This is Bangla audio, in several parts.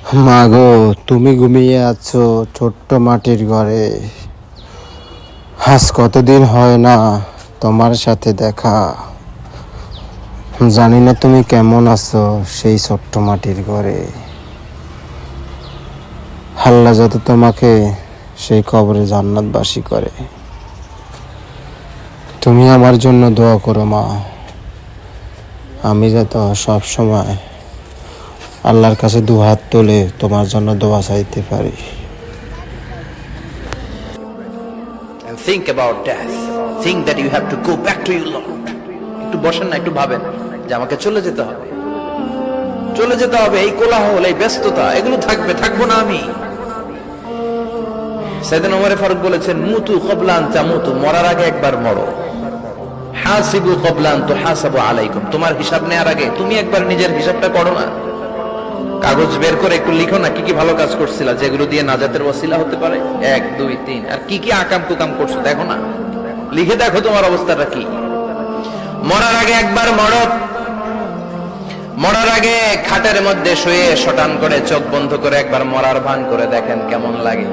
মা গো, তুমি ঘুমিয়ে আছো ছোট্ট মাটির ঘরে। আজ কতদিন হয় না তোমার সাথে দেখা। জানি না তুমি কেমন আছো সেই ছোট্ট মাটির ঘরে। আল্লাহ যাতে তোমাকে সেই কবরে জান্নাতবাসী করে। তুমি আমার জন্য দোয়া করো মা, আমি যাতে সব সময় আল্লাহর কাছে দুহাত তুলে তোমার জন্য দোয়া চাইতে পারি। And think about death. Think that you have to go back to your Lord. একটু বসেন না, একটু ভাবেন যে আমাকে চলে যেতে হবে। চলে যেতে হবে, এই কোলাহল, এই ব্যস্ততা, এগুলো থাকবে, থাকবো না আমি। সাইয়েদনা ওমর ফারুক বলেছেন, মুতু ক্বাবলা আন তামুতু, মরার আগে একবার মরো। হাসিবু ক্বাবলা আন তুহাসাবু আলাইকুম, তোমার হিসাব নেওয়ার আগে তুমি একবার নিজের হিসাবটা করো না। কাগজ বের করে একটু লিখো না, কি কি ভালো কাজ করছিলা যেগুলো দিয়ে নাজাতের ওসিলা হতে পারে, 1 2 3, আর কি কি আকাম কুকাম করছো দেখো না, লিখে দেখো তোমার অবস্থাটা কি। মরার আগে একবার মরো। মরার আগে খাটের মধ্যে শুয়ে শটান করে চোখ বন্ধ করে একবার মরার ভান করে দেখেন কেমন লাগে।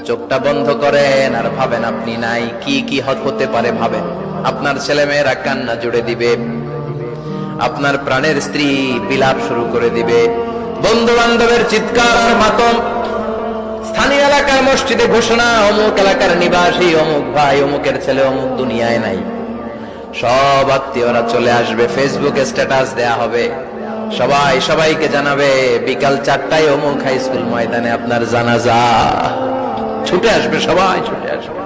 চোখটা বন্ধ করেন আর ভাবেন আপনি নাই, কি কি হতে পারে ভাবেন। আপনার ছেলে মেয়েরা কান্না জুড়ে দিবে, আপনার প্রাণের স্ত্রী বিলাপ শুরু করে দিবে, বন্ধু বান্ধবের চিৎকার আর মাতম, স্থানীয় এলাকার মসজিদে ঘোষণা, অমুক এলাকার নিবাসী অমুক ভাই অমুকের ছেলে অমুক দুনিয়ায় নাই। সব আত্মীয়রা চলে আসবে, ফেসবুকে স্ট্যাটাস দেয়া হবে, সবাই সবাইকে জানাবে বিকাল 4টায় অমুক হাই স্কুল ময়দানে আপনার জানাজা। ছুটে আসবে, সবাই ছুটে আসবে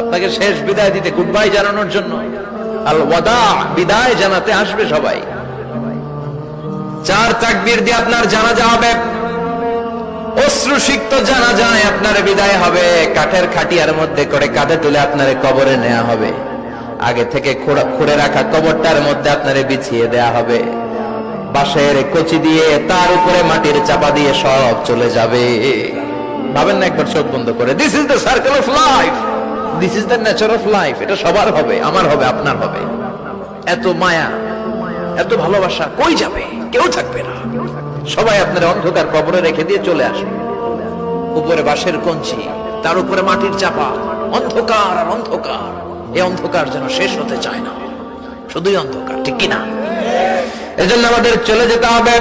আপনাকে শেষ বিদায় দিতে, গুড বাই জানানোর জন্য, আল ওয়াদা, বিদায় জানাতে আসবে সবাই। 4 তাকবীর দিয়ে আপনার জানাজা হবে, অশ্রুসিক্ত জানাজায় আপনার বিদায় হবে। কাঠের খাটিয়ার মধ্যে করে কাঁধে তুলে আপনার কবরে নেওয়া হবে। আগে থেকে খুঁড়ে রাখা কবরটার মধ্যে আপনারে বিছিয়ে দেয়া হবে। বাঁশের কচি দিয়ে তার উপরে মাটির চাপা দিয়ে সব চলে যাবে। ভাবেন না একবার চোখ বন্ধ করে, this is the circle of life, this is the nature of life. এটা সবার হবে, আমার হবে, আপনার হবে। এত মায়া, এত ভালোবাসা কই যাবে? কেউ থাকবে না, সবাই আপনার অন্ধকার কবরে রেখে দিয়ে চলে আসবে। উপরে বাঁশের কঞ্চি, তার উপরে মাটির চাপা, অন্ধকার আর অন্ধকার। এই অন্ধকার যেন শেষ হতে চায় না, শুধুই অন্ধকার, ঠিক কিনা? এজন্য আমাদের চলে যেতে হবে।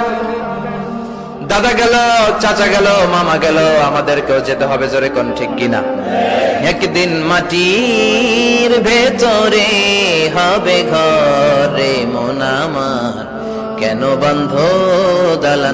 দাদা গেল, চাচা গেল, মামা গেল, আমাদেরকেও যেতে হবে, জোরে কোন ঠিক কিনা? একদিন মাটির ভেতরে হবে ঘরে মন আমার, কেন বন্ধ দালান